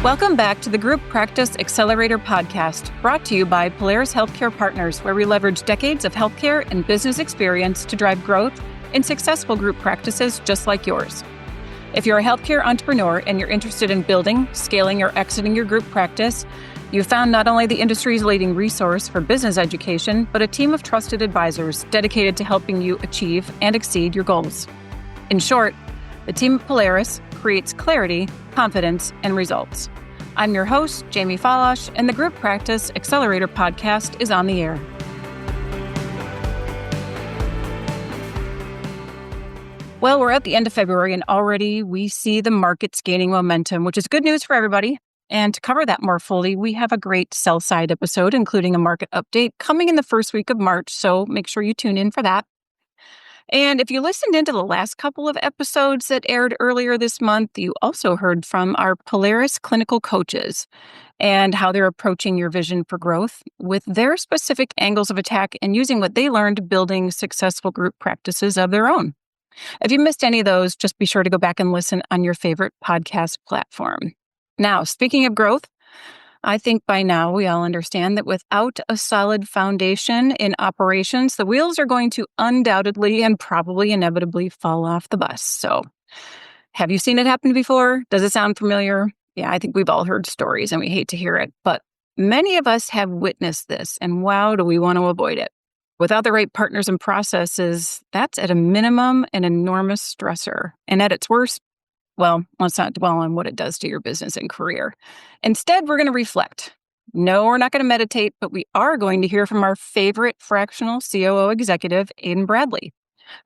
Welcome back to the Group Practice Accelerator podcast, brought to you by Polaris Healthcare Partners, where we leverage decades of healthcare and business experience to drive growth in successful group practices just like yours. If you're a healthcare entrepreneur and you're interested in building, scaling, or exiting your group practice, you've found not only the industry's leading resource for business education, but a team of trusted advisors dedicated to helping you achieve and exceed your goals. In short, the team at Polaris creates clarity, confidence, and results. I'm your host, Jamie Falash, and the Group Practice Accelerator podcast is on the air. Well, we're at the end of February, and already we see the markets gaining momentum, which is good news for everybody. And to cover that more fully, we have a great sell-side episode, including a market update coming in the first week of March, so make sure you tune in for that. And if you listened into the last couple of episodes that aired earlier this month, you also heard from our Polaris clinical coaches and how they're approaching your vision for growth with their specific angles of attack and using what they learned building successful group practices of their own. If you missed any of those, just be sure to go back and listen on your favorite podcast platform. Now, speaking of growth, I think by now we all understand that without a solid foundation in operations, the wheels are going to undoubtedly and probably inevitably fall off the bus. So, have you seen it happen before? Does it sound familiar? Yeah, I think we've all heard stories and we hate to hear it, but many of us have witnessed this, and wow, do we want to avoid it. Without the right partners and processes, that's at a minimum an enormous stressor. And at its worst, well, let's not dwell on what it does to your business and career. Instead, we're going to reflect. No, we're not going to meditate, but we are going to hear from our favorite fractional COO executive, Adin Bradley,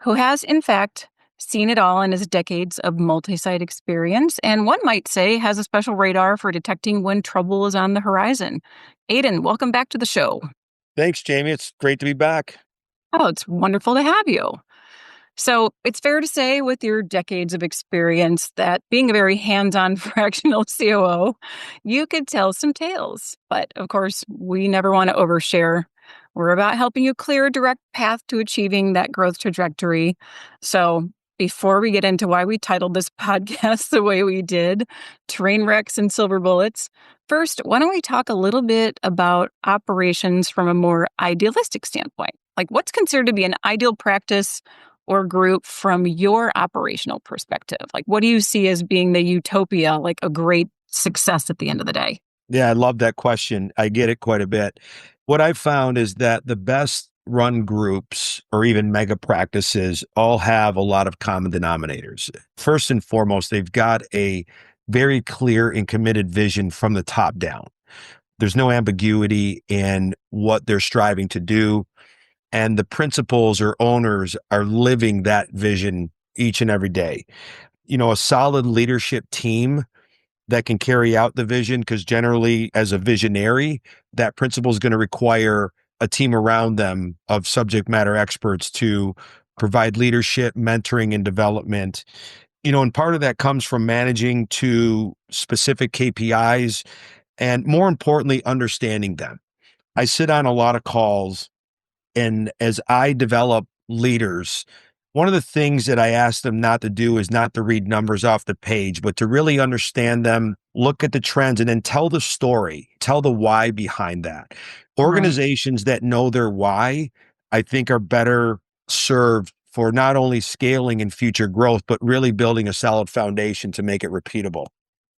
who has, in fact, seen it all in his decades of multi-site experience, and one might say has a special radar for detecting when trouble is on the horizon. Adin, welcome back to the show. Thanks, Jamie. It's great to be back. Oh, it's wonderful to have you. So it's fair to say with your decades of experience that being a very hands-on fractional COO, you could tell some tales. But of course, we never want to overshare. We're about helping you clear a direct path to achieving that growth trajectory. So before we get into why we titled this podcast the way we did, Train Wrecks and Silver Bullets, first, why don't we talk a little bit about operations from a more idealistic standpoint? Like what's considered to be an ideal practice or group from your operational perspective? Like, what do you see as being the utopia, like a great success at the end of the day? Yeah, I love that question. I get it quite a bit. What I've found is that the best run groups or even mega practices all have a lot of common denominators. First and foremost, they've got a very clear and committed vision from the top down. There's no ambiguity in what they're striving to do. And the principals or owners are living that vision each and every day. You know, a solid leadership team that can carry out the vision, because generally as a visionary, that principal is going to require a team around them of subject matter experts to provide leadership, mentoring, and development. You know, and part of that comes from managing to specific KPIs and more importantly, understanding them. I sit on a lot of calls, and as I develop leaders, one of the things that I ask them not to do is not to read numbers off the page, but to really understand them, look at the trends, and then tell the story, tell the why behind that. Organizations that know their why, I think, are better served for not only scaling and future growth, but really building a solid foundation to make it repeatable.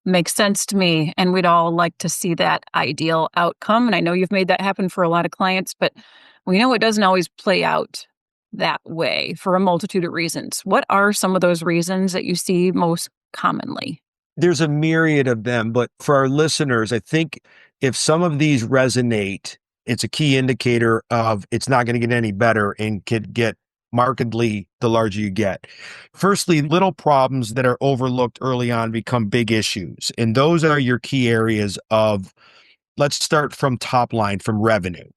Makes sense to me. And we'd all like to see that ideal outcome. And I know you've made that happen for a lot of clients, but we know it doesn't always play out that way for a multitude of reasons. What are some of those reasons that you see most commonly? There's a myriad of them, but for our listeners, I think if some of these resonate, it's a key indicator of it's not going to get any better and could get markedly the larger you get. Firstly, little problems that are overlooked early on become big issues. And those are your key areas of, let's start from top line, from revenue,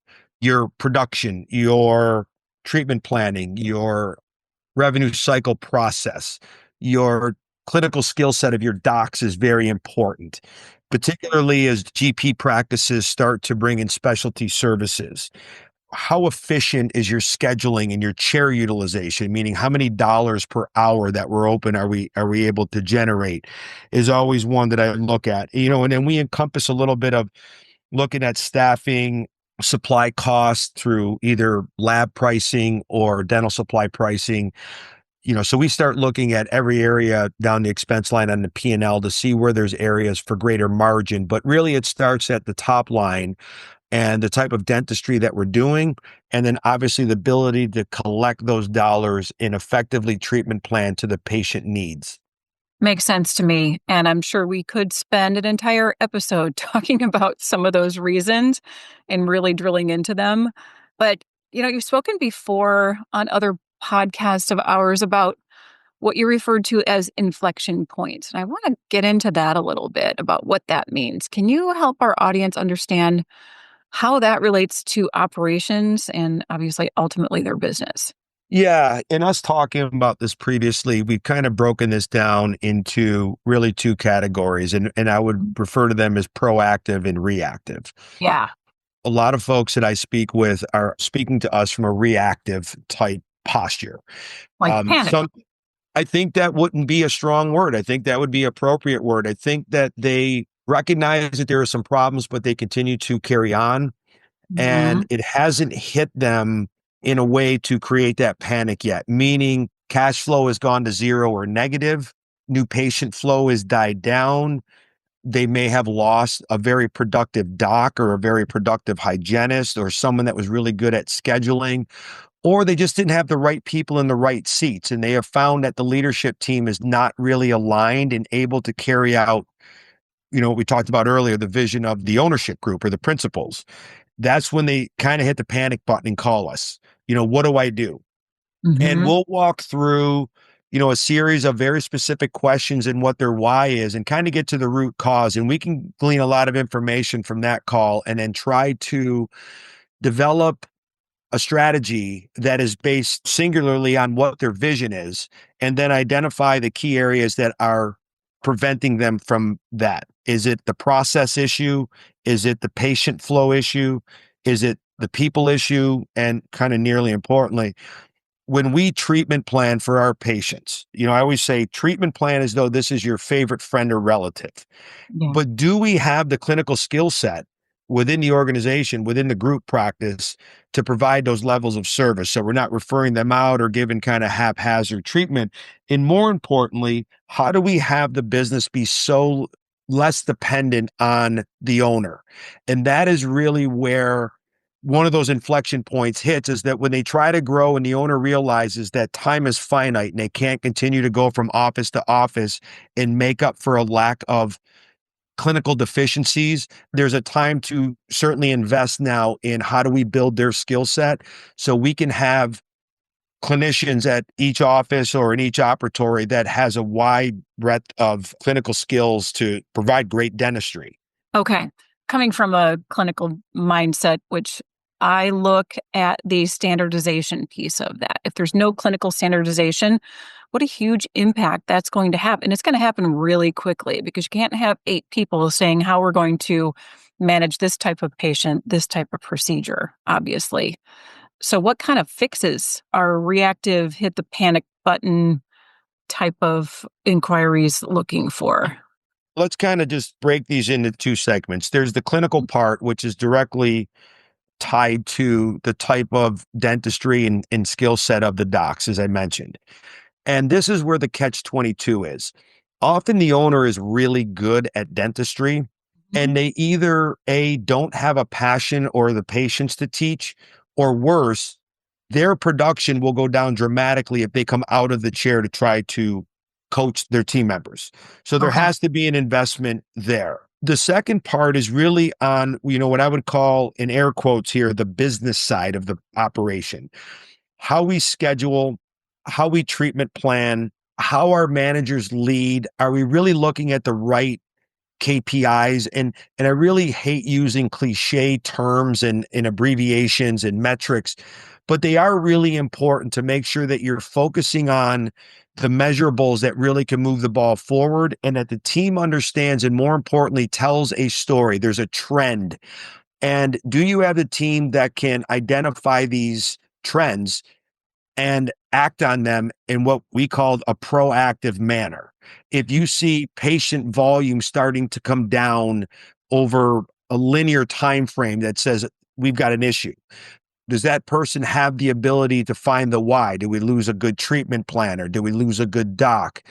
your production, your treatment planning, your revenue cycle process, your clinical skill set of your docs is very important, particularly as GP practices start to bring in specialty services. how efficient is your scheduling and your chair utilization, meaning how many dollars per hour that we're open are we able to generate, is always one that I look at. And then we encompass a little bit of looking at staffing, supply costs through either lab pricing or dental supply pricing. So we start looking at every area down the expense line on the P&L to see where there's areas for greater margin. But really it starts at the top line and the type of dentistry that we're doing. And then obviously the ability to collect those dollars and effectively treatment plan to the patient needs. Makes sense to me. And I'm sure we could spend an entire episode talking about some of those reasons and really drilling into them. But, you've spoken before on other podcasts of ours about what you referred to as inflection points. And I want to get into that a little bit about what that means. Can you help our audience understand how that relates to operations and obviously ultimately their business? Yeah. And us talking about this previously, we've kind of broken this down into really two categories. And I would refer to them as proactive and reactive. Yeah. A lot of folks that I speak with are speaking to us from a reactive type posture. Like panic. Some I think that wouldn't be a strong word. I think that would be appropriate word. I think that they recognize that there are some problems, but they continue to carry on. Mhm. And it hasn't hit them in a way to create that panic yet, meaning cash flow has gone to zero or negative. New patient flow has died down. They may have lost a very productive doc or a very productive hygienist or someone that was really good at scheduling, or they just didn't have the right people in the right seats. And they have found that the leadership team is not really aligned and able to carry out, what we talked about earlier, the vision of the ownership group or the principals. That's when they kind of hit the panic button and call us. What do I do? And Mhm. we'll walk through, a series of very specific questions and what their why is and kind of get to the root cause. And we can glean a lot of information from that call and then try to develop a strategy that is based singularly on what their vision is, and then identify the key areas that are preventing them from that. Is it the process issue? Is it the patient flow issue? Is it the people issue? And kind of nearly importantly, when we treatment plan for our patients, I always say treatment plan as though this is your favorite friend or relative. Yeah. But do we have the clinical skill set within the organization, within the group practice to provide those levels of service? So we're not referring them out or giving kind of haphazard treatment. And more importantly, how do we have the business be so less dependent on the owner? And that is really where one of those inflection points hits, is that when they try to grow and the owner realizes that time is finite and they can't continue to go from office to office and make up for a lack of clinical deficiencies, there's a time to certainly invest now in how do we build their skill set so we can have clinicians at each office or in each operatory that has a wide breadth of clinical skills to provide great dentistry. Okay. Coming from a clinical mindset, which I look at the standardization piece of that. If there's no clinical standardization, what a huge impact that's going to have. And it's going to happen really quickly because you can't have 8 people saying how we're going to manage this type of patient, this type of procedure, obviously. So, what kind of fixes are reactive, hit the panic button type of inquiries looking for? Let's kind of just break these into two segments. There's the clinical part, which is directly tied to the type of dentistry and skill set of the docs, as I mentioned. And this is where the catch 22 is. Often the owner is really good at dentistry Mhm. and they either A, don't have a passion or the patience to teach, or worse, their production will go down dramatically if they come out of the chair to try to coach their team members. So there Okay. has to be an investment there. The second part is really on, what I would call in air quotes here, the business side of the operation. How we schedule, how we treatment plan, how our managers lead. Are we really looking at the right KPIs? And I really hate using cliche terms and abbreviations and metrics, but they are really important to make sure that you're focusing on the measurables that really can move the ball forward and that the team understands and more importantly tells a story. There's a trend. And do you have the team that can identify these trends and act on them in what we call a proactive manner? If you see patient volume starting to come down over a linear time frame that says we've got an issue, does that person have the ability to find the why? Do we lose a good treatment planner? Do we lose a good doc?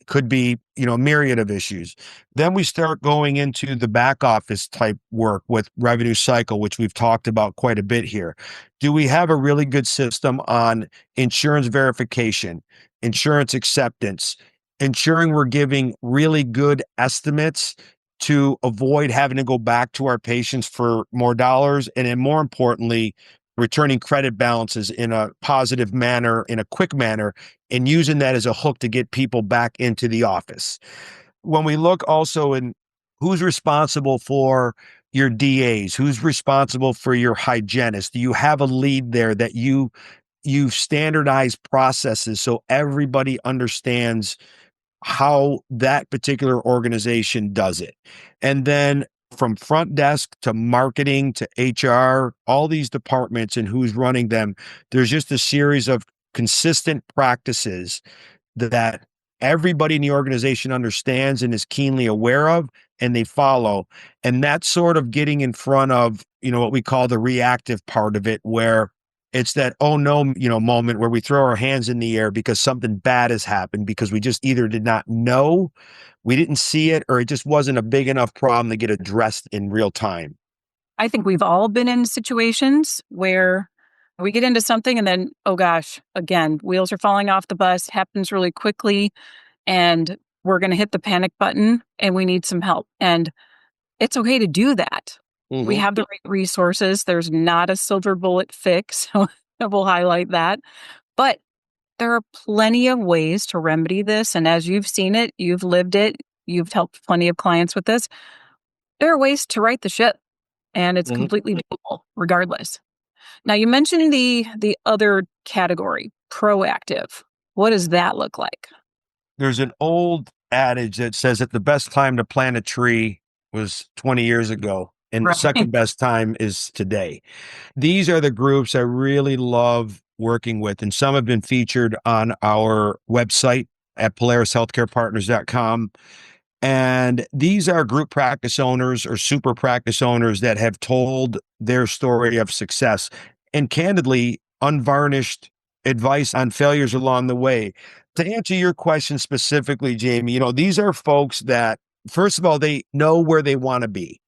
Could be, a myriad of issues. Then we start going into the back office type work with revenue cycle, which we've talked about quite a bit here. Do we have a really good system on insurance verification, insurance acceptance, ensuring we're giving really good estimates to avoid having to go back to our patients for more dollars, and then more importantly, returning credit balances in a positive manner, in a quick manner, and using that as a hook to get people back into the office. When we look also in who's responsible for your DAs, who's responsible for your hygienist, do you have a lead there that you've standardized processes so everybody understands how that particular organization does it? And then from front desk to marketing to HR, all these departments and who's running them, there's just a series of consistent practices that everybody in the organization understands and is keenly aware of, and they follow. And that's sort of getting in front of, what we call the reactive part of it, where it's that, oh no, moment where we throw our hands in the air because something bad has happened because we just either did not know, we didn't see it, or it just wasn't a big enough problem to get addressed in real time. I think we've all been in situations where we get into something and then, oh gosh, again, wheels are falling off the bus, happens really quickly, and we're going to hit the panic button and we need some help. And it's okay to do that. We Mm-hmm. have the right resources. There's not a silver bullet fix. So we'll highlight that. But there are plenty of ways to remedy this. And as you've seen it, you've lived it, you've helped plenty of clients with this. There are ways to right the ship, and it's Mm-hmm. completely doable regardless. Now, you mentioned the other category, proactive. What does that look like? There's an old adage that says that the best time to plant a tree was 20 years ago, and the Right. second best time is today. These are the groups I really love working with, and some have been featured on our website at polarishealthcarepartners.com. And these are group practice owners or super practice owners that have told their story of success and candidly unvarnished advice on failures along the way. To answer your question specifically, Jamie, these are folks that, first of all, they know where they want to be,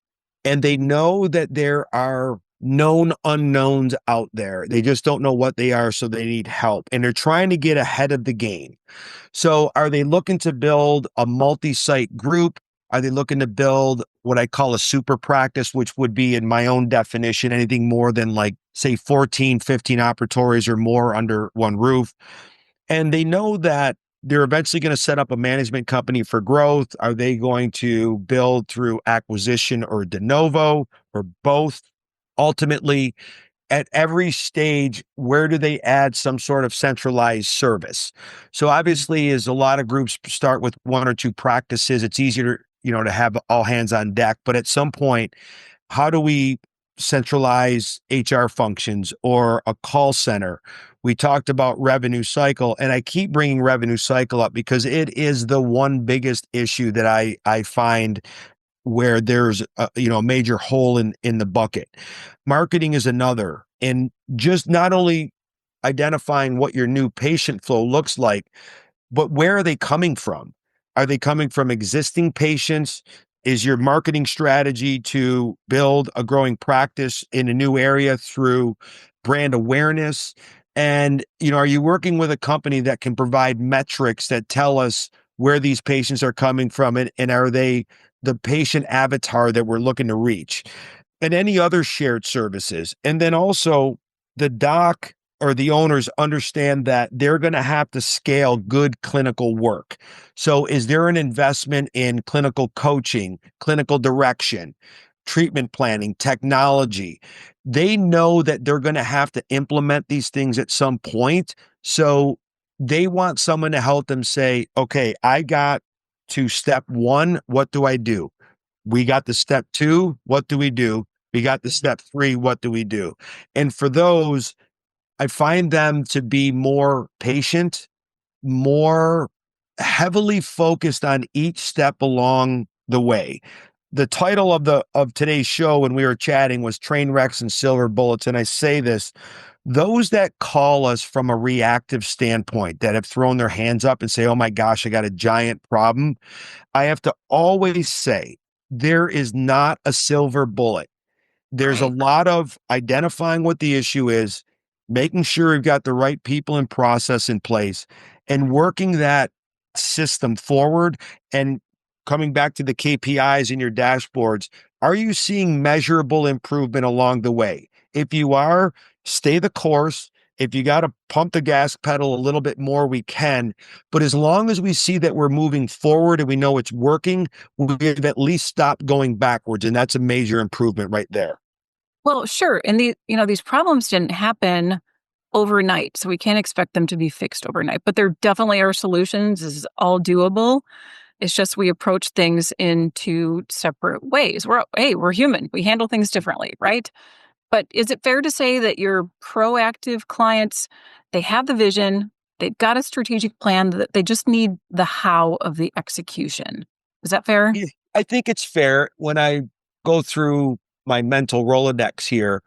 and they know that there are known unknowns out there. They just don't know what they are, so they need help, and they're trying to get ahead of the game. So are they looking to build a multi-site group? Are they looking to build what I call a super practice, which would be, in my own definition, anything more than like, say, 14, 15 operatories or more under one roof? And they know that they're eventually going to set up a management company for growth. Are they going to build through acquisition or de novo or both? Ultimately, at every stage, where do they add some sort of centralized service? So obviously, as a lot of groups start with one or two practices, it's easier, to have all hands on deck. But at some point, how do we centralize HR functions or a call center? We talked about revenue cycle, and I keep bringing revenue cycle up because it is the one biggest issue that I find where there's a major hole in the bucket. Marketing is another, and just not only identifying what your new patient flow looks like, but where are they coming from? Are they coming from existing patients? Is your marketing strategy to build a growing practice in a new area through brand awareness? And, are you working with a company that can provide metrics that tell us where these patients are coming from, and are they the patient avatar that we're looking to reach? And any other shared services. And then also the doc or the owners understand that they're going to have to scale good clinical work. So is there an investment in clinical coaching, clinical direction, treatment planning, technology? They know that they're going to have to implement these things at some point. So they want someone to help them say, okay, I got to step one. What do I do? We got the step two. What do we do? We got the step 3. What do we do? And for those, I find them to be more patient, more heavily focused on each step along the way. The title of today's show when we were chatting was Train Wrecks and Silver Bullets. And I say this, those that call us from a reactive standpoint, that have thrown their hands up and say, oh my gosh, I got a giant problem. I have to always say, there is not a silver bullet. There's a Right. lot of identifying what the issue is, making sure we've got the right people and process in place, and working that system forward. And coming back to the KPIs in your dashboards, are you seeing measurable improvement along the way? If you are, stay the course. If you got to pump the gas pedal a little bit more, we can. But as long as we see that we're moving forward and we know it's working, we've at least stopped going backwards. And that's a major improvement right there. Well, sure. And these problems didn't happen overnight, so we can't expect them to be fixed overnight. But there definitely are solutions. This is all doable. It's just we approach things in two separate ways. We're human. We handle things differently, right? But is it fair to say that your proactive clients, they have the vision, they've got a strategic plan, that they just need the how of the execution? Is that fair? Yeah, I think it's fair. When I go through my mental Rolodex here,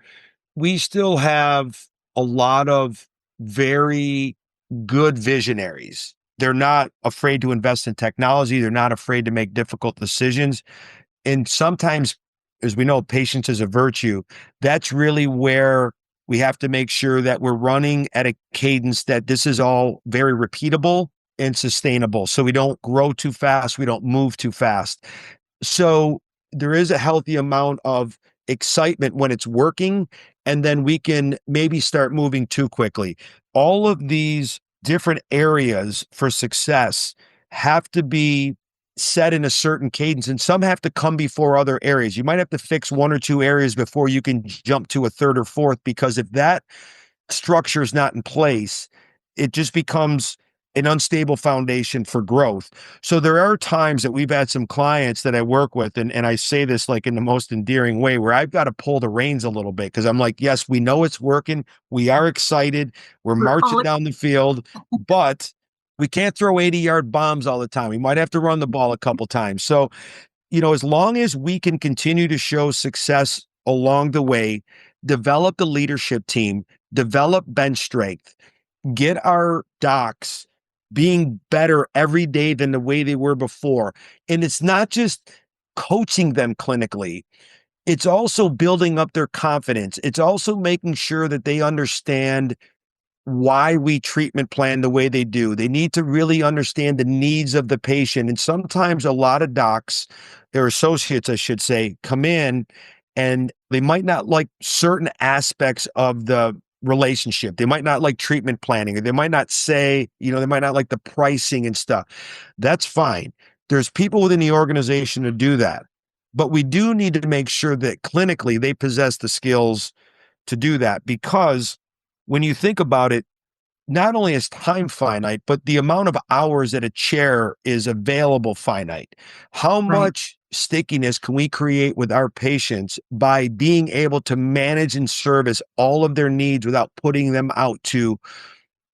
we still have a lot of very good visionaries. They're not afraid to invest in technology. They're not afraid to make difficult decisions. And sometimes, as we know, patience is a virtue. That's really where we have to make sure that we're running at a cadence that this is all very repeatable and sustainable. So we don't grow too fast. We don't move too fast. So there is a healthy amount of excitement when it's working, and then we can maybe start moving too quickly. All of these different areas for success have to be set in a certain cadence, and some have to come before other areas. You might have to fix one or two areas before you can jump to a third or fourth, because if that structure is not in place, it just becomes an unstable foundation for growth. So there are times that we've had some clients that I work with, and I say this like in the most endearing way, where I've got to pull the reins a little bit, because I'm like, yes, we know it's working. We are excited. We're We're marching all down the field, but we can't throw 80-yard bombs all the time. We might have to run the ball a couple times. So, as long as we can continue to show success along the way, develop the leadership team, develop bench strength, get our docs being better every day than the way they were before. And it's not just coaching them clinically, it's also building up their confidence. It's also making sure that they understand why we treatment plan the way they do. They need to really understand the needs of the patient. And sometimes a lot of docs, their associates, I should say, come in and they might not like certain aspects of the relationship. They might not like treatment planning, or they might not say, they might not like the pricing and stuff. That's fine. There's people within the organization to do that. But we do need to make sure that clinically they possess the skills to do that, because when you think about it, not only is time finite, but the amount of hours that a chair is available finite. How right. much stickiness can we create with our patients by being able to manage and service all of their needs without putting them out to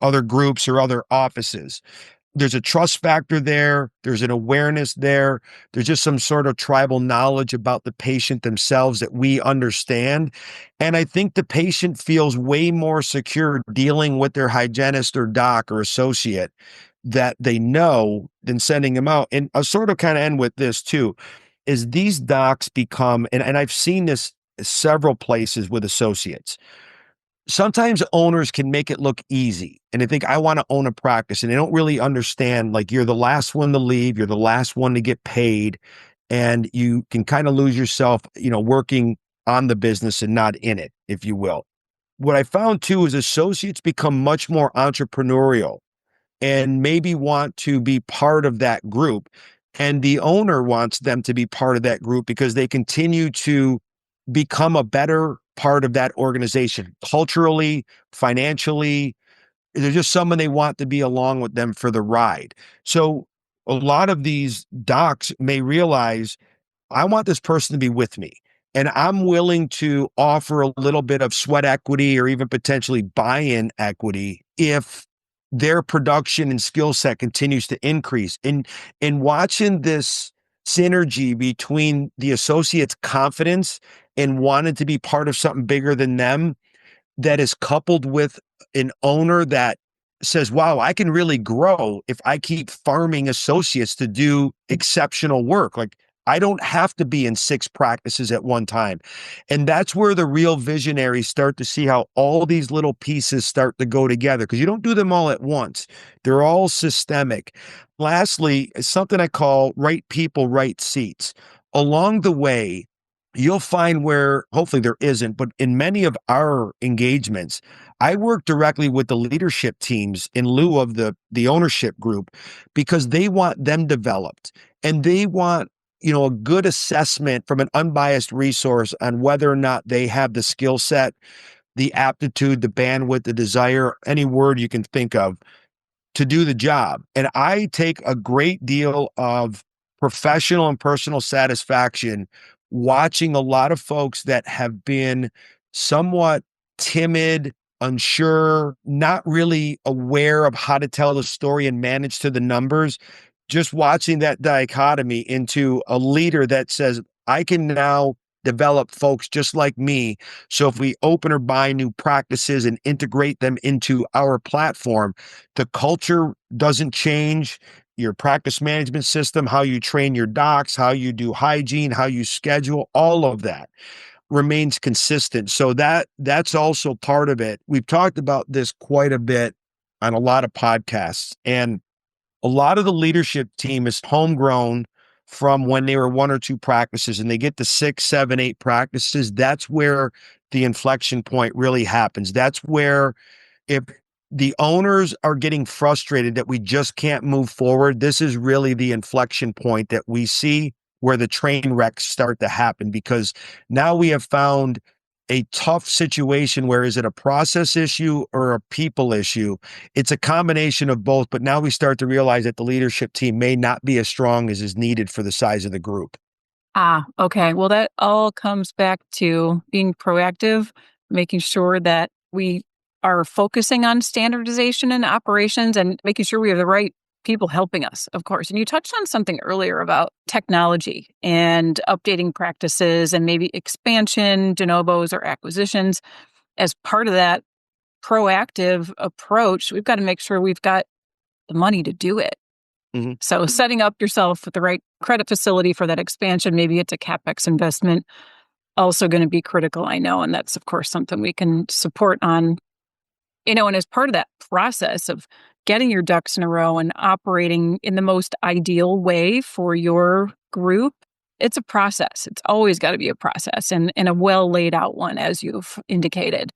other groups or other offices? There's a trust factor there. There's an awareness there. There's just some sort of tribal knowledge about the patient themselves that we understand. And I think the patient feels way more secure dealing with their hygienist or doc or associate that they know than sending them out. And I'll sort of kind of end with this too, is these docs become, and I've seen this several places with associates. Sometimes owners can make it look easy, and they think, I want to own a practice, and they don't really understand, like, you're the last one to leave, you're the last one to get paid, and you can kind of lose yourself, working on the business and not in it, if you will. What I found too is associates become much more entrepreneurial and maybe want to be part of that group. And the owner wants them to be part of that group because they continue to become a better part of that organization culturally, financially. They're just someone they want to be along with them for the ride. So a lot of these docs may realize, I want this person to be with me. And I'm willing to offer a little bit of sweat equity or even potentially buy-in equity if their production and skill set continues to increase. And watching this synergy between the associates' confidence and wanting to be part of something bigger than them, that is coupled with an owner that says, wow, I can really grow if I keep farming associates to do exceptional work. Like, I don't have to be in 6 practices at one time. And that's where the real visionaries start to see how all these little pieces start to go together, because you don't do them all at once. They're all systemic. Lastly, something I call right people, right seats. Along the way, you'll find where hopefully there isn't, but in many of our engagements, I work directly with the leadership teams in lieu of the ownership group, because they want them developed and they want, a good assessment from an unbiased resource on whether or not they have the skill set, the aptitude, the bandwidth, the desire, any word you can think of, to do the job. And I take a great deal of professional and personal satisfaction watching a lot of folks that have been somewhat timid, unsure, not really aware of how to tell the story and manage to the numbers. Just watching that dichotomy into a leader that says, I can now develop folks just like me. So if we open or buy new practices and integrate them into our platform, the culture doesn't change. Your practice management system, how you train your docs, how you do hygiene, how you schedule, all of that remains consistent. So that's also part of it. We've talked about this quite a bit on a lot of podcasts, and a lot of the leadership team is homegrown from when they were 1 or 2 practices, and they get to 6, 7, 8 practices. That's where the inflection point really happens. That's where, if the owners are getting frustrated that we just can't move forward, this is really the inflection point that we see where the train wrecks start to happen, because now we have found a tough situation where, is it a process issue or a people issue? It's a combination of both, but now we start to realize that the leadership team may not be as strong as is needed for the size of the group. Okay. Well, that all comes back to being proactive, making sure that we are focusing on standardization and operations and making sure we have the right people helping us, of course. And you touched on something earlier about technology and updating practices and maybe expansion, de novos or acquisitions. As part of that proactive approach, we've got to make sure we've got the money to do it. Mm-hmm. So setting up yourself with the right credit facility for that expansion, maybe it's a CapEx investment, also going to be critical, I know. And that's, of course, something we can support on, and as part of that process of getting your ducks in a row and operating in the most ideal way for your group, it's a process. It's always got to be a process, and a well laid out one, as you've indicated.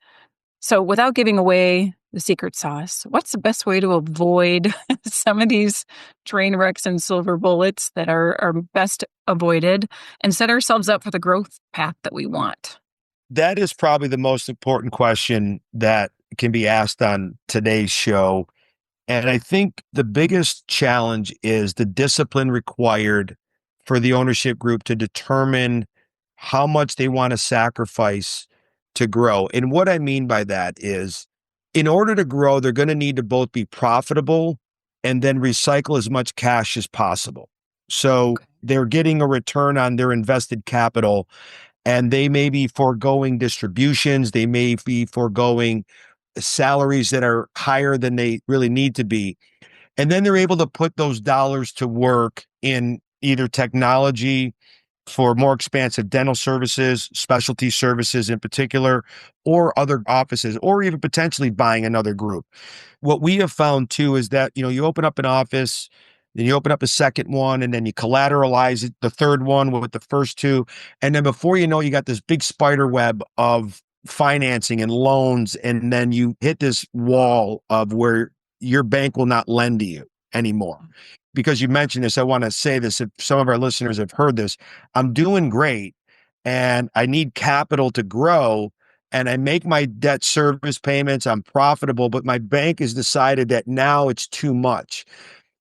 So without giving away the secret sauce, what's the best way to avoid some of these train wrecks and silver bullets that are best avoided and set ourselves up for the growth path that we want? That is probably the most important question that can be asked on today's show. And I think the biggest challenge is the discipline required for the ownership group to determine how much they want to sacrifice to grow. And what I mean by that is, in order to grow, they're going to need to both be profitable and then recycle as much cash as possible. So they're getting a return on their invested capital, and they may be foregoing distributions. They may be foregoing salaries that are higher than they really need to be. And then they're able to put those dollars to work in either technology for more expansive dental services, specialty services in particular, or other offices, or even potentially buying another group. What we have found too is that, you open up an office, then you open up a second one, and then you collateralize it, the third one with the first 2. And then before you know, you got this big spider web of financing and loans. And then you hit this wall of where your bank will not lend to you anymore. Because you mentioned this, I want to say this, if some of our listeners have heard this, I'm doing great and I need capital to grow, and I make my debt service payments, I'm profitable, but my bank has decided that now it's too much.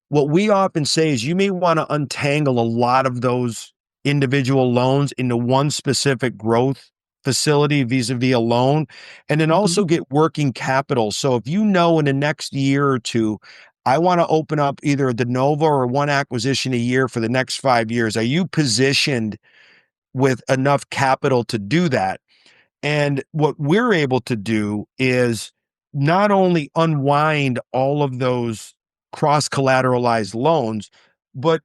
What we often say is, you may want to untangle a lot of those individual loans into one specific growth facility vis-a-vis a loan, and then also get working capital. So if you know in the next year or two, I want to open up either a de novo or one acquisition a year for the next 5 years, are you positioned with enough capital to do that? And what we're able to do is not only unwind all of those cross collateralized loans, but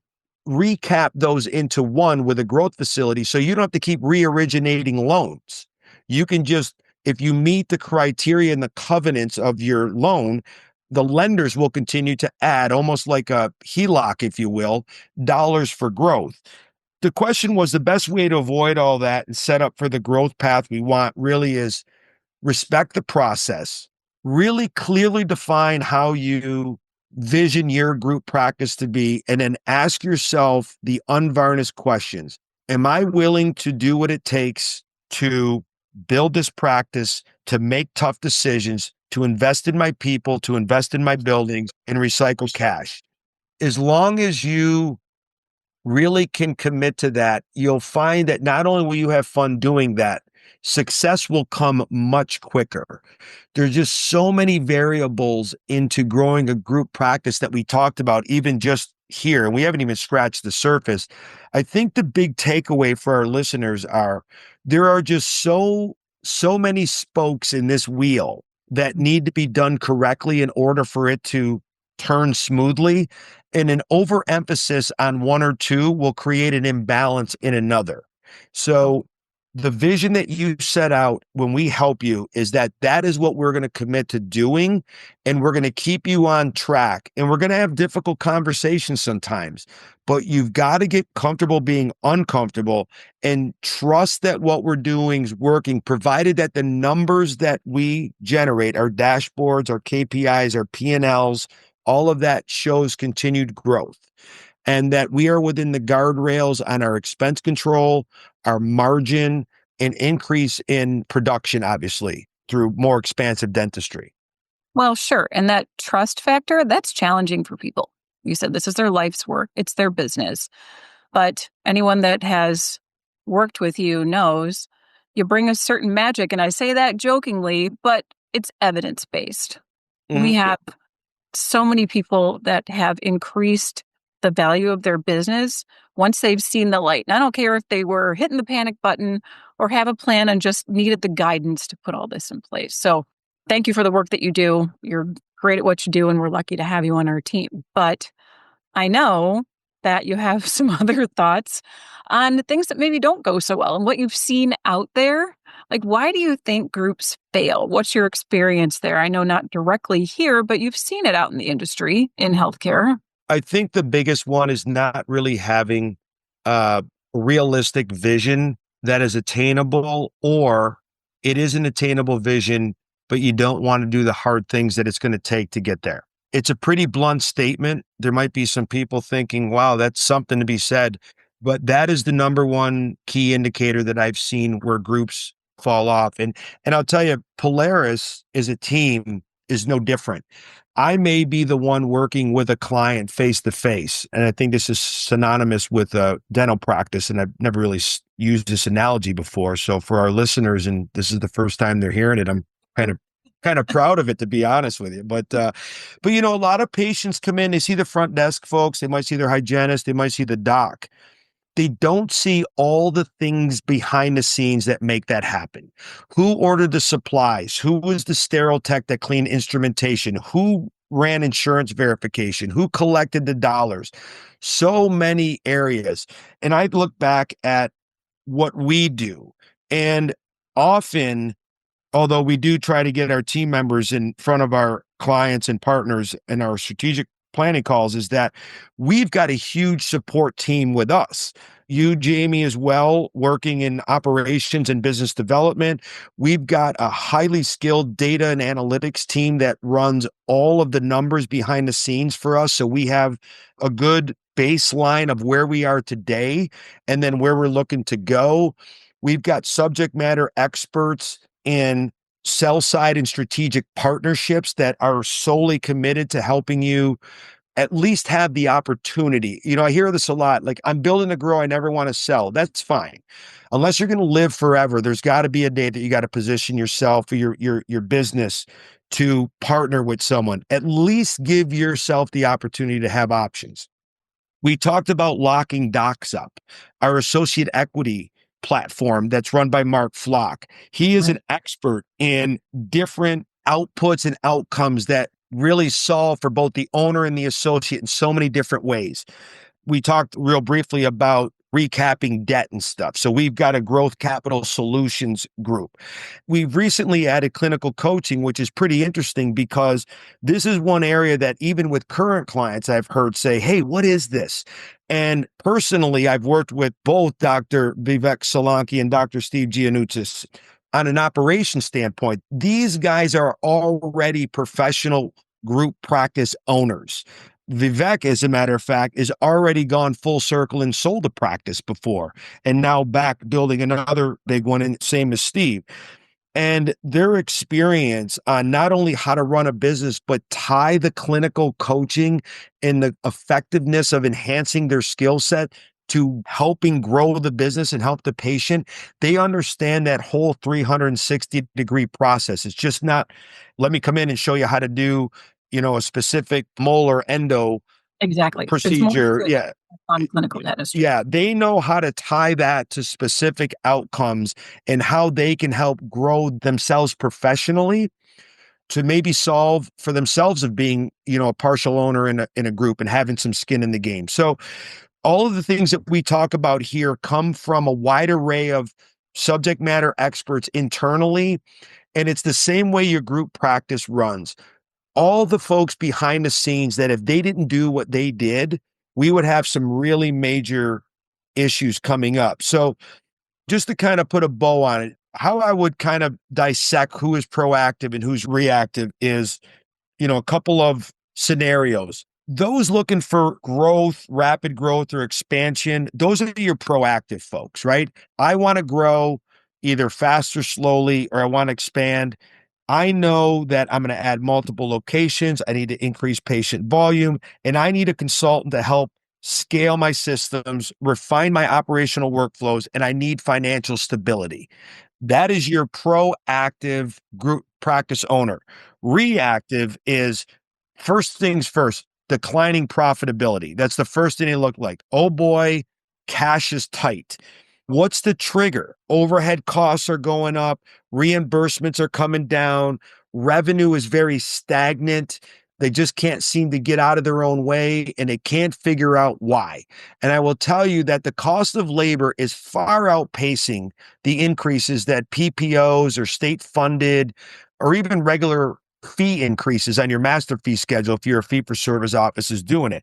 recap those into one with a growth facility. So you don't have to keep re-originating loans. You can just, if you meet the criteria and the covenants of your loan, the lenders will continue to add, almost like a HELOC, if you will, dollars for growth. The question was, the best way to avoid all that and set up for the growth path we want really is respect the process, really clearly define how you vision your group practice to be, and then ask yourself the unvarnished questions. Am I willing to do what it takes to build this practice, to make tough decisions, to invest in my people, to invest in my buildings, and recycle cash? As long as you really can commit to that, you'll find that not only will you have fun doing that, success will come much quicker. There's just so many variables into growing a group practice that we talked about, even just here, and we haven't even scratched the surface. I think the big takeaway for our listeners are there are just so many spokes in this wheel that need to be done correctly in order for it to turn smoothly. And an overemphasis on one or two will create an imbalance in another. So the vision that you set out when we help you is that that is what we're going to commit to doing. And we're going to keep you on track. And we're going to have difficult conversations sometimes, but you've got to get comfortable being uncomfortable and trust that what we're doing is working, provided that the numbers that we generate, our dashboards, our KPIs, our P&Ls, all of that shows continued growth, and that we are within the guardrails on our expense control, our margin, and increase in production, obviously, through more expansive dentistry. Well, sure. And that trust factor, that's challenging for people. You said this is their life's work. It's their business. But anyone that has worked with you knows you bring a certain magic. And I say that jokingly, but it's evidence-based. We have so many people that have increased the value of their business once they've seen the light. And I don't care if they were hitting the panic button or have a plan and just needed the guidance to put all this in place. So thank you for the work that you do. You're great at what you do, and we're lucky to have you on our team. But I know that you have some other thoughts on things that maybe don't go so well and what you've seen out there. Like, why do you think groups fail? What's your experience there? I know not directly here, but you've seen it out in the industry in healthcare. I think the biggest one is not really having a realistic vision that is attainable, or it is an attainable vision, but you don't want to do the hard things that it's going to take to get there. It's a pretty blunt statement. There might be some people thinking, wow, that's something to be said, but that is the number one key indicator that I've seen where groups fall off. And I'll tell you, Polaris as a team is no different. I may be the one working with a client face to face, and I think this is synonymous with a dental practice, and I've never really used this analogy before. So for our listeners, and this is the first time they're hearing it, I'm kind of proud of it, to be honest with you. But you know, a lot of patients come in, they see the front desk folks, they might see their hygienist, they might see the doc. They don't see all the things behind the scenes that make that happen. Who ordered the supplies? Who was the sterile tech that cleaned instrumentation? Who ran insurance verification? Who collected the dollars? So many areas. And I look back at what we do, and often, although we do try to get our team members in front of our clients and partners in our strategic planning calls, is that we've got a huge support team with us. You, Jamie, as well, working in operations and business development. We've got a highly skilled data and analytics team that runs all of the numbers behind the scenes for us. So we have a good baseline of where we are today and then where we're looking to go. We've got subject matter experts in sell side and strategic partnerships that are solely committed to helping you at least have the opportunity. I hear this a lot, like, I'm building to grow, I never want to sell. That's fine. Unless you're going to live forever, there's got to be a day that you got to position yourself or your business to partner with someone. At least give yourself the opportunity to have options. We talked about locking docs up, our associate equity platform that's run by Mark Flock. He is an expert in different outputs and outcomes that really solve for both the owner and the associate in so many different ways. We talked real briefly about recapping debt and stuff. So we've got a growth capital solutions group. We've recently added clinical coaching, which is pretty interesting because this is one area that even with current clients, I've heard say, hey, what is this? And personally, I've worked with both Dr. Vivek Solanki and Dr. Steve Giannoutis on an operations standpoint. These guys are already professional group practice owners. Vivek, as a matter of fact, is already gone full circle and sold a practice before, and now back building another big one, and same as Steve. And their experience on not only how to run a business, but tie the clinical coaching and the effectiveness of enhancing their skill set to helping grow the business and help the patient. They understand that whole 360-degree process. It's just not, let me come in and show you how to do a specific molar endo Exactly. procedure. Yeah. On clinical dentistry. Yeah. They know how to tie that to specific outcomes and how they can help grow themselves professionally to maybe solve for themselves of being, a partial owner in a group and having some skin in the game. So all of the things that we talk about here come from a wide array of subject matter experts internally. And it's the same way your group practice runs. All the folks behind the scenes that if they didn't do what they did, we would have some really major issues coming up. So just to kind of put a bow on it, how I would kind of dissect who is proactive and who's reactive is, a couple of scenarios. Those looking for growth, rapid growth or expansion, those are your proactive folks, right? I want to grow either fast or slowly, or I want to expand. I know that I'm going to add multiple locations. I need to increase patient volume, and I need a consultant to help scale my systems, refine my operational workflows, and I need financial stability. That is your proactive group practice owner. Reactive is first things first, declining profitability. That's the first thing they look like. Oh boy, cash is tight. What's the trigger? Overhead costs are going up, reimbursements are coming down, revenue is very stagnant. They just can't seem to get out of their own way, and they can't figure out why. And I will tell you that the cost of labor is far outpacing the increases that PPOs or state funded or even regular fee increases on your master fee schedule if you're a fee for service office is doing it.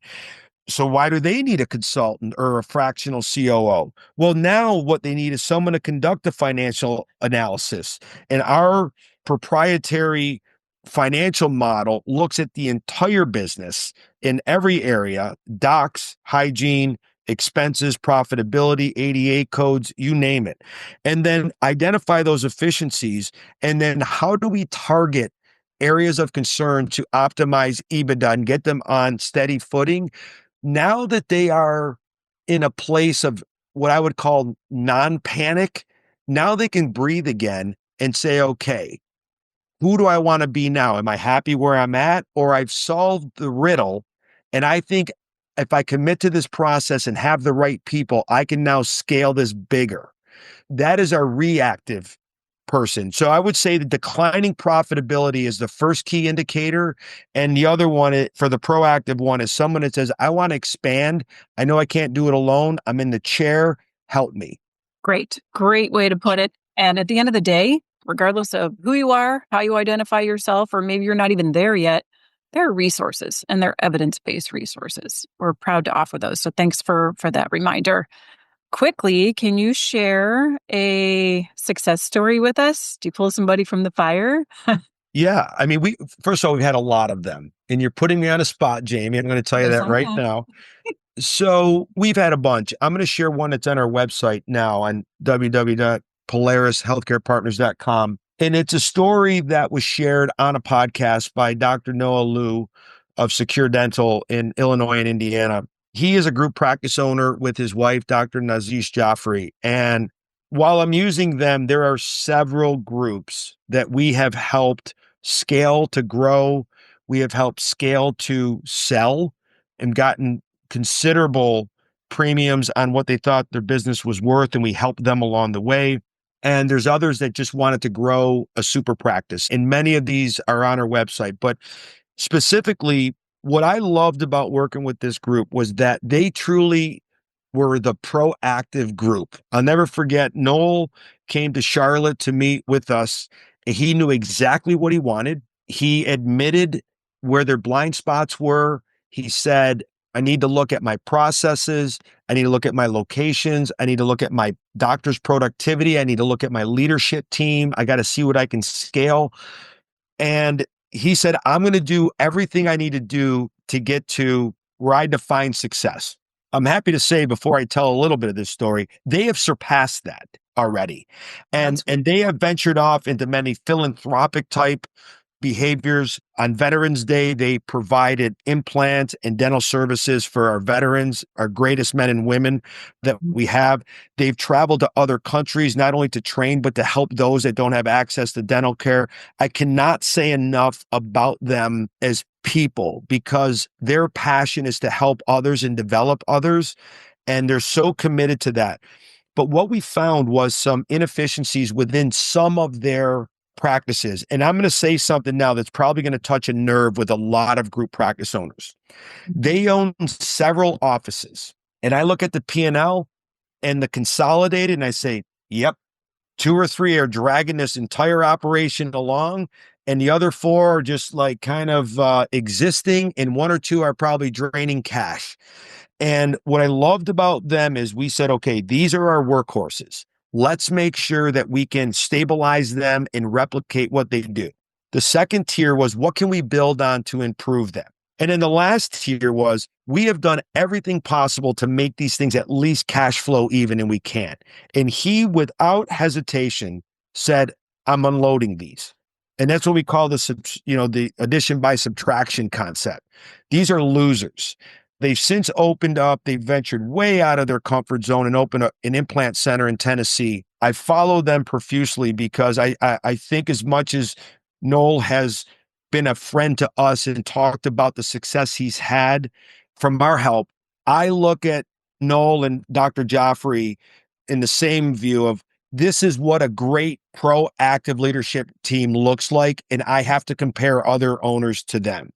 So why do they need a consultant or a fractional COO? Well, now what they need is someone to conduct a financial analysis. And our proprietary financial model looks at the entire business in every area: docs, hygiene, expenses, profitability, ADA codes, you name it. And then identify those efficiencies. And then how do we target areas of concern to optimize EBITDA and get them on steady footing? Now that they are in a place of what I would call non-panic, now they can breathe again and say, okay, who do I want to be now? Am I happy where I'm at? Or I've solved the riddle, and I think if I commit to this process and have the right people, I can now scale this bigger. That is our reactive person. So I would say the declining profitability is the first key indicator. And the other one for the proactive one is someone that says, I want to expand. I know I can't do it alone. I'm in the chair. Help me. Great way to put it. And at the end of the day, regardless of who you are, how you identify yourself, or maybe you're not even there yet, there are resources, and they're evidence-based resources. We're proud to offer those. So thanks for that reminder. Quickly, can you share a success story with us? Do you pull somebody from the fire? Yeah. I mean, first of all, we've had a lot of them, and you're putting me on a spot, Jamie. I'm going to tell you that right now. So we've had a bunch. I'm going to share one that's on our website now on www.polarishealthcarepartners.com. And it's a story that was shared on a podcast by Dr. Noah Liu of Secure Dental in Illinois and Indiana. He is a group practice owner with his wife, Dr. Nazish Jaffrey. And while I'm using them, there are several groups that we have helped scale to grow. We have helped scale to sell and gotten considerable premiums on what they thought their business was worth. And we helped them along the way. And there's others that just wanted to grow a super practice. And many of these are on our website. But specifically, what I loved about working with this group was that they truly were the proactive group. I'll never forget, Noel came to Charlotte to meet with us. He knew exactly what he wanted. He admitted where their blind spots were. He said, I need to look at my processes. I need to look at my locations. I need to look at my doctor's productivity. I need to look at my leadership team. I got to see what I can scale. And he said, I'm going to do everything I need to do to get to where I define success. I'm happy to say, before I tell a little bit of this story, they have surpassed that already. And they have ventured off into many philanthropic type behaviors. On Veterans Day, they provided implant and dental services for our veterans, our greatest men and women that we have. They've traveled to other countries, not only to train, but to help those that don't have access to dental care. I cannot say enough about them as people, because their passion is to help others and develop others. And they're so committed to that. But what we found was some inefficiencies within some of their practices. And I'm going to say something now that's probably going to touch a nerve with a lot of group practice owners. They own several offices. And I look at the P&L and the consolidated and I say, yep, 2 or 3 are dragging this entire operation along. And the other 4 are just like kind of existing. And 1 or 2 are probably draining cash. And what I loved about them is we said, okay, these are our workhorses. Let's make sure that we can stabilize them and replicate what they do. The second tier was, what can we build on to improve them? And then the last tier was, we have done everything possible to make these things at least cash flow even, and we can't. And he, without hesitation, said, I'm unloading these. And that's what we call the addition by subtraction concept. These are losers. They've since opened up, they've ventured way out of their comfort zone and opened up an implant center in Tennessee. I follow them profusely because I think, as much as Noel has been a friend to us and talked about the success he's had from our help, I look at Noel and Dr. Jaffrey in the same view of, this is what a great proactive leadership team looks like. And I have to compare other owners to them.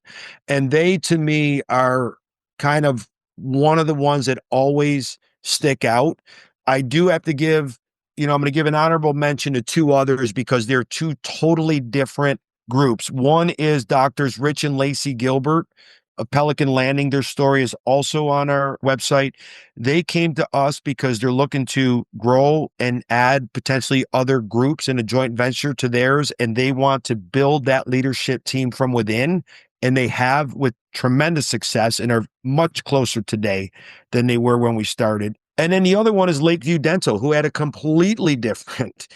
And they, to me, are kind of one of the ones that always stick out. I do have to give, I'm going to give an honorable mention to 2 others because they're 2 totally different groups. One is Doctors Rich and Lacey Gilbert of Pelican Landing. Their story is also on our website. They came to us because they're looking to grow and add potentially other groups in a joint venture to theirs. And they want to build that leadership team from within. And they have, with tremendous success, and are much closer today than they were when we started. And then the other one is Lakeview Dental, who had a completely different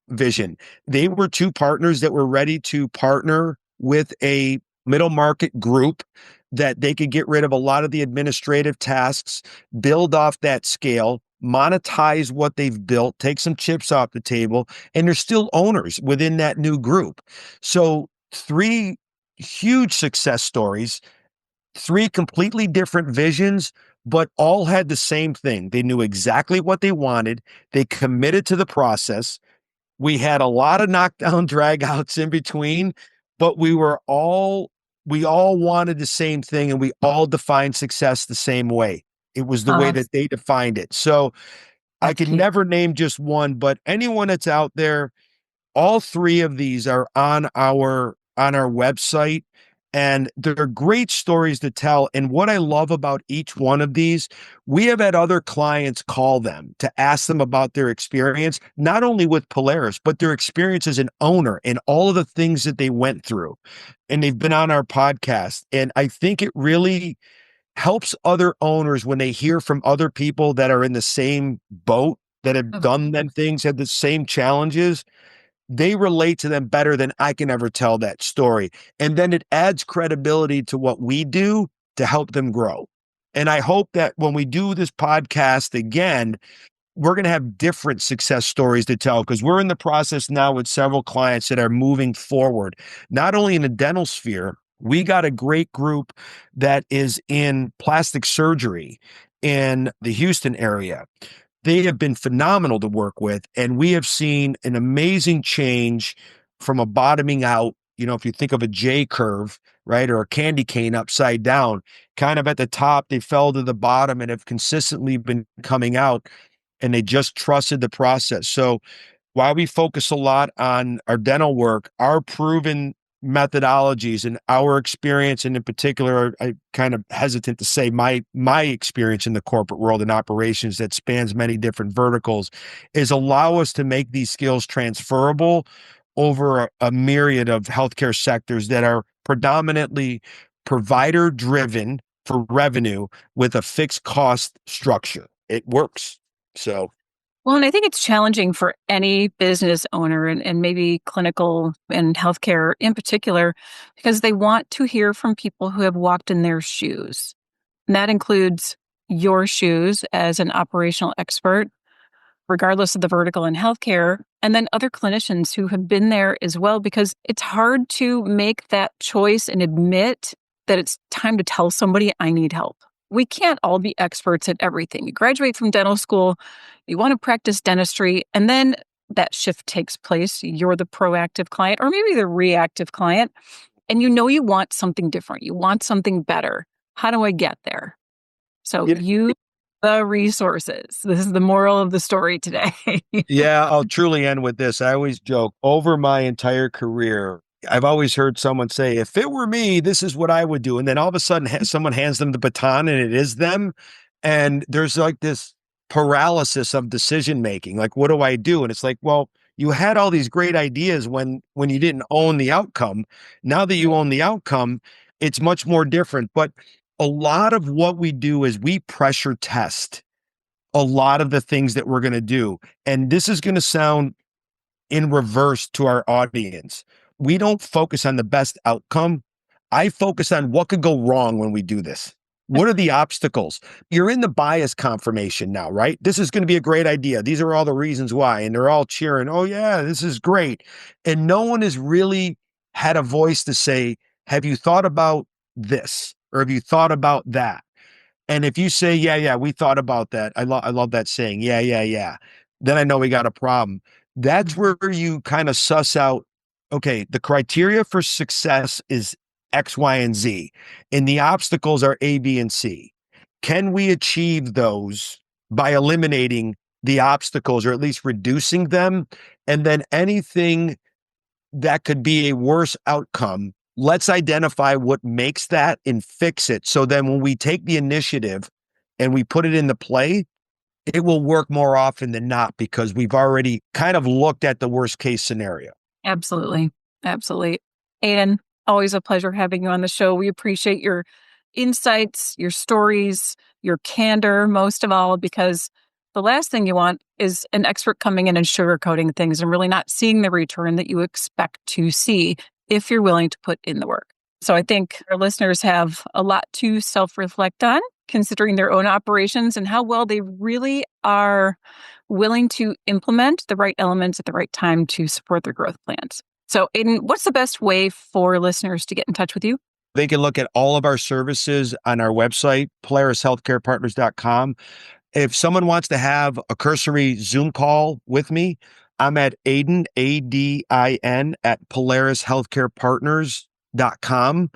vision. They were 2 partners that were ready to partner with a middle market group that they could get rid of a lot of the administrative tasks, build off that scale, monetize what they've built, take some chips off the table, and they're still owners within that new group. So 3 huge success stories, 3 completely different visions, but all had the same thing. They knew exactly what they wanted. They committed to the process. We had a lot of knockdown dragouts in between, but we all wanted the same thing, and we all defined success the same way. It was the way that they defined it. So I could never name just one, but anyone that's out there, all 3 of these are on our website, and they're great stories to tell. And what I love about each one of these, we have had other clients call them to ask them about their experience, not only with Polaris, but their experience as an owner and all of the things that they went through. And they've been on our podcast. And I think it really helps other owners when they hear from other people that are in the same boat, that have done them things, had the same challenges. they relate to them better than I can ever tell that story. And then it adds credibility to what we do to help them grow. And I hope that when we do this podcast again, we're going to have different success stories to tell, because we're in the process now with several clients that are moving forward, not only in the dental sphere. We got a great group that is in plastic surgery in the Houston area. They have been phenomenal to work with, and we have seen an amazing change from a bottoming out. If you think of a J curve, right, or a candy cane upside down, kind of at the top, they fell to the bottom and have consistently been coming out, and they just trusted the process. So while we focus a lot on our dental work, our proven methodologies and our experience, and in particular, I kind of hesitant to say my experience in the corporate world and operations that spans many different verticals, is allow us to make these skills transferable over a myriad of healthcare sectors that are predominantly provider driven for revenue with a fixed cost structure. It works. So Well, and I think it's challenging for any business owner and maybe clinical and healthcare in particular, because they want to hear from people who have walked in their shoes. And that includes your shoes as an operational expert, regardless of the vertical in healthcare, and then other clinicians who have been there as well, because it's hard to make that choice and admit that it's time to tell somebody I need help. We can't all be experts at everything. You graduate from dental school, you want to practice dentistry, and then that shift takes place. You're the proactive client or maybe the reactive client, and you want something different. You want something better. How do I get there? So use the resources. This is the moral of the story today. yeah, I'll truly end with this. I always joke, over my entire career, I've always heard someone say, if it were me, this is what I would do. And then all of a sudden, someone hands them the baton and it is them. And there's like this paralysis of decision making. Like, what do I do? And it's like, well, you had all these great ideas when you didn't own the outcome. Now that you own the outcome, it's much more different. But a lot of what we do is we pressure test a lot of the things that we're going to do. And this is going to sound in reverse to our audience. We don't focus on the best outcome. I focus on what could go wrong when we do this. What are the obstacles? You're in the bias confirmation now, right? This is going to be a great idea. These are all the reasons why. And they're all cheering, oh, yeah, this is great. And no one has really had a voice to say, have you thought about this? Or have you thought about that? And if you say, yeah, we thought about that. I love that saying, yeah. Then I know we got a problem. That's where you kind of suss out, okay, the criteria for success is X, Y, and Z, and the obstacles are A, B, and C. Can we achieve those by eliminating the obstacles or at least reducing them? And then anything that could be a worse outcome, let's identify what makes that and fix it. So then when we take the initiative and we put it into play, it will work more often than not because we've already kind of looked at the worst case scenario. Absolutely. Absolutely. Adin, always a pleasure having you on the show. We appreciate your insights, your stories, your candor, most of all, because the last thing you want is an expert coming in and sugarcoating things and really not seeing the return that you expect to see if you're willing to put in the work. So I think our listeners have a lot to self-reflect on, considering their own operations and how well they really are willing to implement the right elements at the right time to support their growth plans. So Adin, what's the best way for listeners to get in touch with you? They can look at all of our services on our website, PolarisHealthcarePartners.com. If someone wants to have a cursory Zoom call with me, I'm at Adin, ADIN, at PolarisHealthcarePartners.com.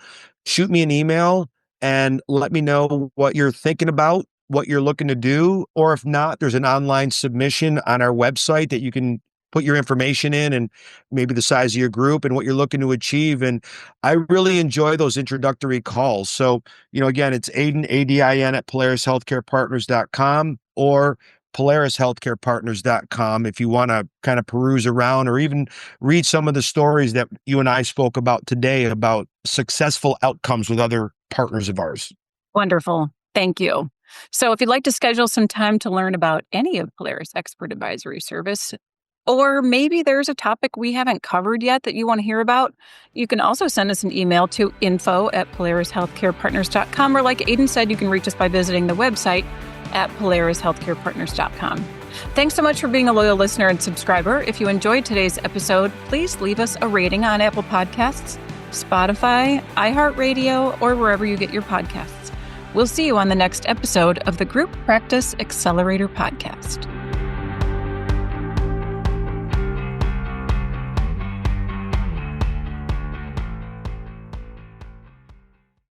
Shoot me an email and let me know what you're thinking about, what you're looking to do. Or if not, there's an online submission on our website that you can put your information in and maybe the size of your group and what you're looking to achieve. And I really enjoy those introductory calls. So, again, it's Adin, ADIN, at PolarisHealthcarePartners.com or PolarisHealthcarePartners.com if you want to kind of peruse around or even read some of the stories that you and I spoke about today about successful outcomes with other partners of ours. Wonderful. Thank you. So if you'd like to schedule some time to learn about any of Polaris Expert Advisory Service, Or maybe there's a topic we haven't covered yet that you want to hear about. You can also send us an email to info@polarishealthcarepartners.com, or like Adin said, you can reach us by visiting the website at polarishealthcarepartners.com. Thanks so much for being a loyal listener and subscriber. If you enjoyed today's episode, please leave us a rating on Apple Podcasts, Spotify, iHeartRadio, or wherever you get your podcasts. We'll see you on the next episode of the Group Practice Accelerator Podcast.